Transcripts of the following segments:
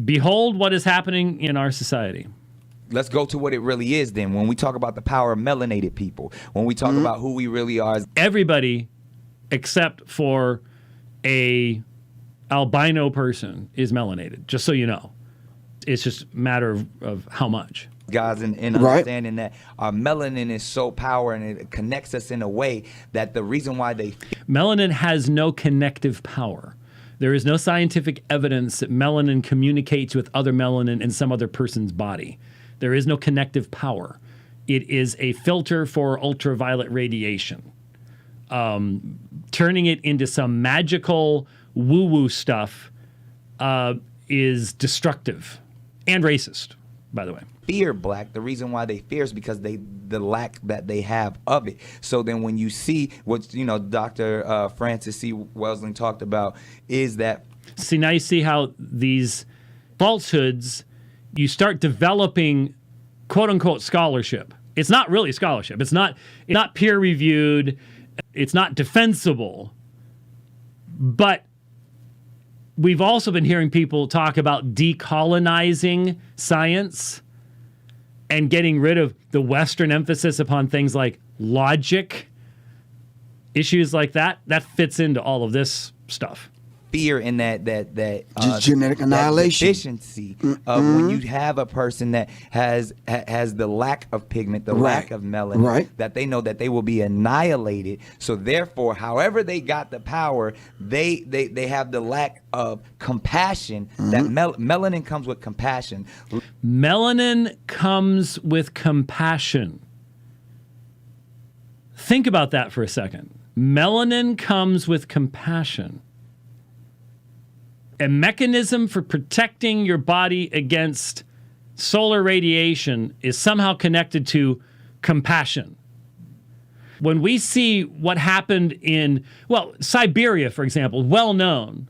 Behold what is happening in our society. Let's go to what it really is then. When we talk about the power of melanated people, when we talk about who we really are. Everybody except for a albino person is melanated, just so you know. It's just a matter of how much. Guys, and understanding that our melanin is so powerful and it connects us in a way that the reason why melanin has no connective power. There is no scientific evidence that melanin communicates with other melanin in some other person's body. There is no connective power. It is a filter for ultraviolet radiation. Turning it into some magical woo-woo stuff is destructive and racist, by the way. Fear black, the reason why they fear is because the lack that they have of it. So then when you see what Dr. Francis C. Wellesley talked about is that. See, now you see how these falsehoods, you start developing quote unquote scholarship. It's not really scholarship. It's not peer reviewed. It's not defensible. But we've also been hearing people talk about decolonizing science and getting rid of the Western emphasis upon things like logic, issues like that. That fits into all of this stuff. Fear in that just genetic annihilation, that deficiency of when you have a person that has the lack of pigment, the lack of melanin, that they know that they will be annihilated. So therefore, however they got the power, they have the lack of compassion. That melanin comes with compassion. Melanin comes with compassion. Think about that for a second. Melanin comes with compassion. A mechanism for protecting your body against solar radiation is somehow connected to compassion. When we see what happened in, Siberia, for example, well known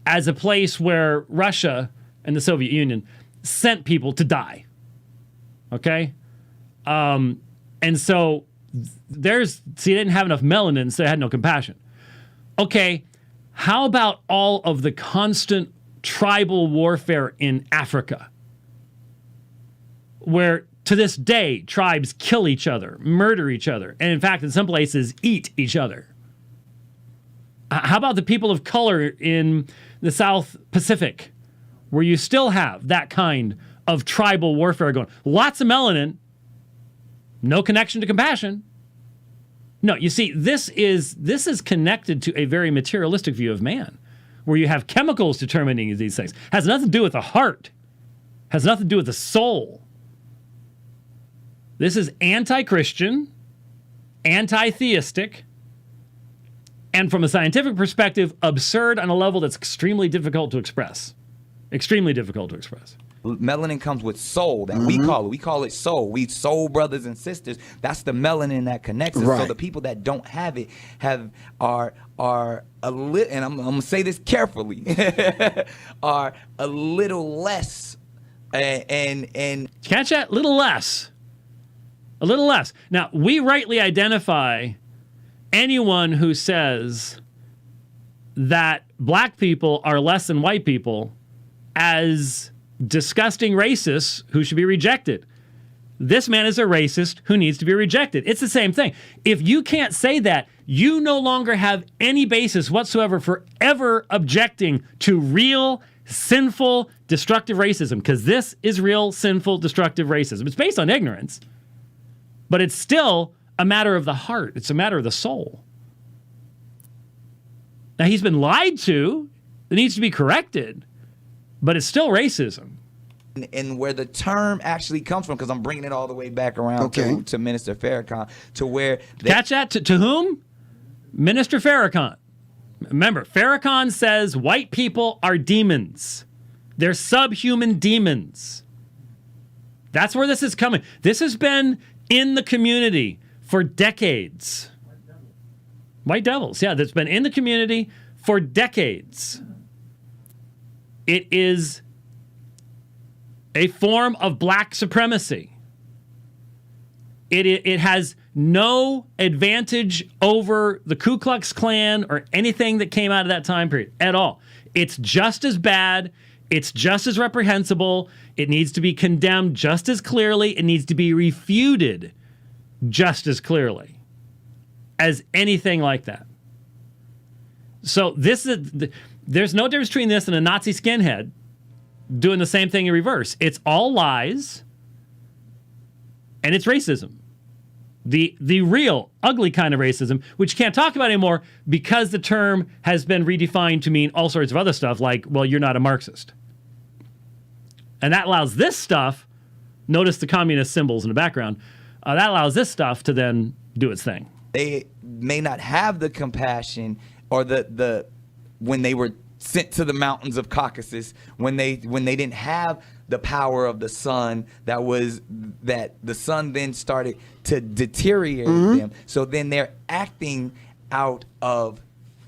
as a place where Russia and the Soviet Union sent people to die. Okay? And so they didn't have enough melanin, so they had no compassion. Okay. How about all of the constant tribal warfare in Africa, where to this day tribes kill each other, murder each other, and in fact, in some places, eat each other? How about the people of color in the South Pacific, where you still have that kind of tribal warfare going? Lots of melanin, no connection to compassion. No, you see, this is connected to a very materialistic view of man, where you have chemicals determining these things. Has nothing to do with the heart. Has nothing to do with the soul. This is anti-Christian, anti-theistic, and from a scientific perspective, absurd on a level that's extremely difficult to express. Extremely difficult to express. Melanin comes with soul that we call it soul. We soul brothers and sisters. That's the melanin that connects us. So the people that don't have it are a little, and I'm gonna say this carefully, are a little less and catch that? Little less. A little less. Now, we rightly identify anyone who says that black people are less than white people as disgusting racists who should be rejected. This man is a racist who needs to be rejected. It's the same thing. If you can't say that, you no longer have any basis whatsoever for ever objecting to real, sinful, destructive racism, because this is real, sinful, destructive racism. It's based on ignorance, but it's still a matter of the heart. It's a matter of the soul. Now, he's been lied to. It needs to be corrected. But it's still racism. And where the term actually comes from, because I'm bringing it all the way back around to Minister Farrakhan, to where... Catch that? To whom? Minister Farrakhan. Remember, Farrakhan says white people are demons. They're subhuman demons. That's where this is coming. This has been in the community for decades. White devils, yeah, that's been in the community for decades. It is a form of black supremacy. It has no advantage over the Ku Klux Klan or anything that came out of that time period at all. It's just as bad. It's just as reprehensible. It needs to be condemned just as clearly. It needs to be refuted just as clearly as anything like that. So there's no difference between this and a Nazi skinhead doing the same thing in reverse. It's all lies, and it's racism. The real, ugly kind of racism, which you can't talk about anymore because the term has been redefined to mean all sorts of other stuff like, well, you're not a Marxist. And that allows this stuff, notice the communist symbols in the background, that allows this stuff to then do its thing. They may not have the compassion or the when they were sent to the mountains of Caucasus, when they didn't have the power of the sun, that the sun then started to deteriorate them. So then they're acting out of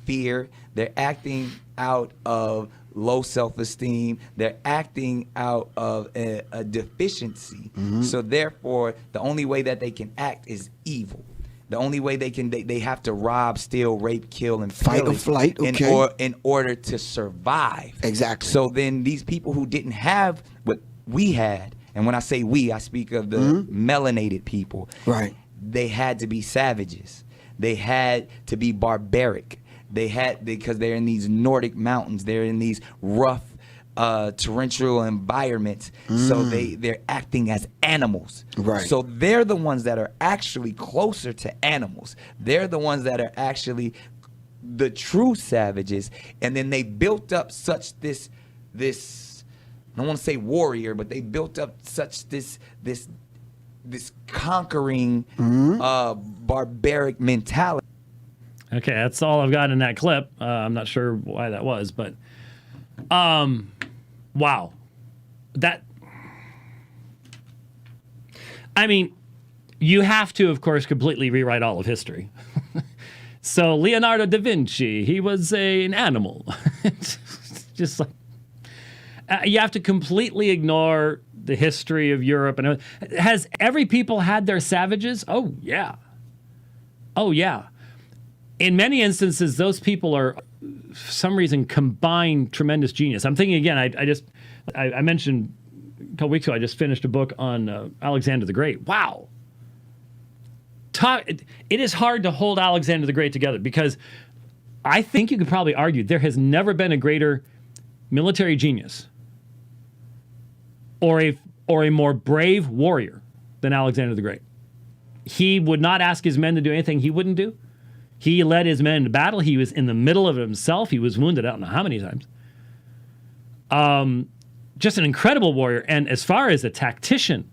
fear. They're acting out of low self-esteem. They're acting out of a deficiency. So therefore, the only way that they can act is evil. The only way they have to rob, steal, rape, kill, and fight or flight, in order to survive. Exactly. So then these people who didn't have what we had, and when I say we, I speak of the melanated people. Right. They had to be savages. They had to be barbaric. Because they're in these Nordic mountains. They're in these rough, torrential environments. So they're acting as animals. Right. So they're the ones that are actually closer to animals. They're the ones that are actually the true savages. And then they built up such this I don't want to say warrior, but they built up such this conquering barbaric mentality. Okay, that's all I've got in that clip. I'm not sure why that was, but wow. I mean, you have to, of course, completely rewrite all of history. So Leonardo da Vinci, he was an animal. Just like, you have to completely ignore the history of Europe. And has every people had their savages? Oh, yeah. Oh, yeah. In many instances, those people are, for some reason, combined tremendous genius. I'm thinking again, I mentioned a couple weeks ago, I just finished a book on Alexander the Great. Wow. It is hard to hold Alexander the Great together because I think you could probably argue there has never been a greater military genius or a more brave warrior than Alexander the Great. He would not ask his men to do anything he wouldn't do. He led his men into battle. He was in the middle of it himself. He was wounded, I don't know how many times. Just an incredible warrior. And as far as a tactician,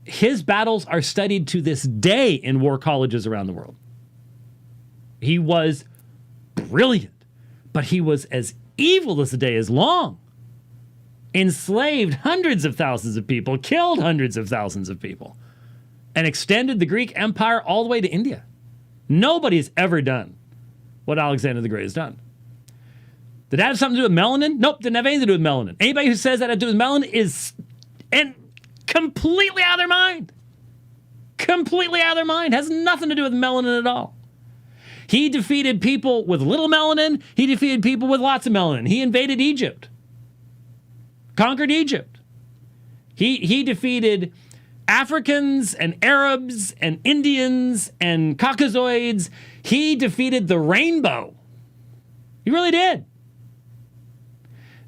his battles are studied to this day in war colleges around the world. He was brilliant, but he was as evil as the day is long. Enslaved hundreds of thousands of people, killed hundreds of thousands of people, and extended the Greek Empire all the way to India. Nobody's ever done what Alexander the Great has done. Did that have something to do with melanin? Nope, didn't have anything to do with melanin. Anybody who says that had to do with melanin is completely out of their mind. Completely out of their mind. Has nothing to do with melanin at all. He defeated people with little melanin. He defeated people with lots of melanin. He invaded Egypt. Conquered Egypt. He defeated Africans and Arabs and Indians and Caucasoids. He defeated the rainbow. He really did.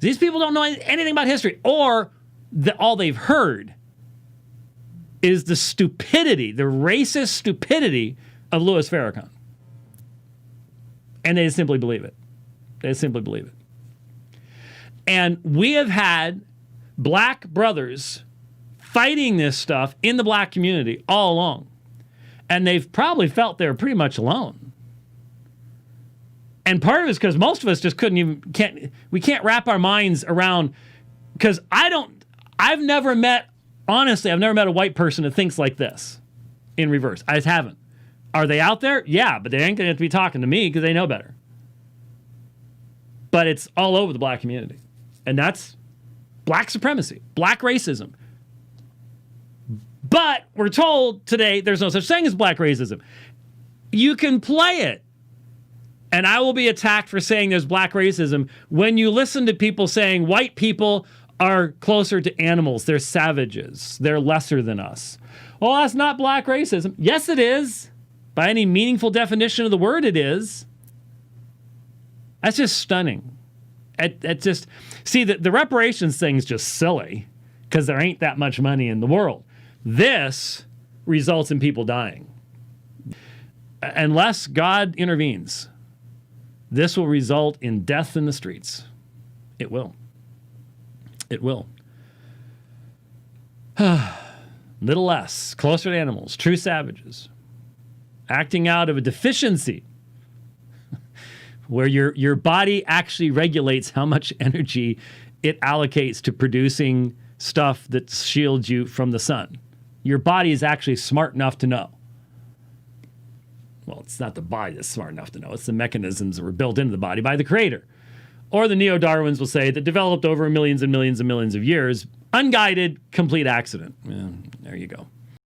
These people don't know anything about history, or all they've heard is the stupidity, the racist stupidity of Louis Farrakhan. And they simply believe it. They simply believe it. And we have had black brothers fighting this stuff in the black community all along. And they've probably felt they're pretty much alone. And part of it is because most of us just we can't wrap our minds around, because I've never met a white person that thinks like this in reverse. I just haven't. Are they out there? Yeah, but they ain't going to be talking to me because they know better. But it's all over the black community. And that's black supremacy, black racism. But we're told today there's no such thing as black racism. You can play it And I will be attacked for saying there's black racism when you listen to people saying white people are closer to animals. They're savages. They're lesser than us. Well, that's not black racism. Yes, it is. By any meaningful definition of the word, it is. That's just stunning. It just, see, the reparations thing is just silly because there ain't that much money in the world. This results in people dying. Unless God intervenes, this will result in death in the streets. It will. It will. Little less, closer to animals, true savages, acting out of a deficiency where your body actually regulates how much energy it allocates to producing stuff that shields you from the sun. Your body is actually smart enough to know. Well, it's not the body that's smart enough to know. It's the mechanisms that were built into the body by the creator. Or the neo-Darwins will say that developed over millions and millions and millions of years, unguided, complete accident. Yeah, there you go.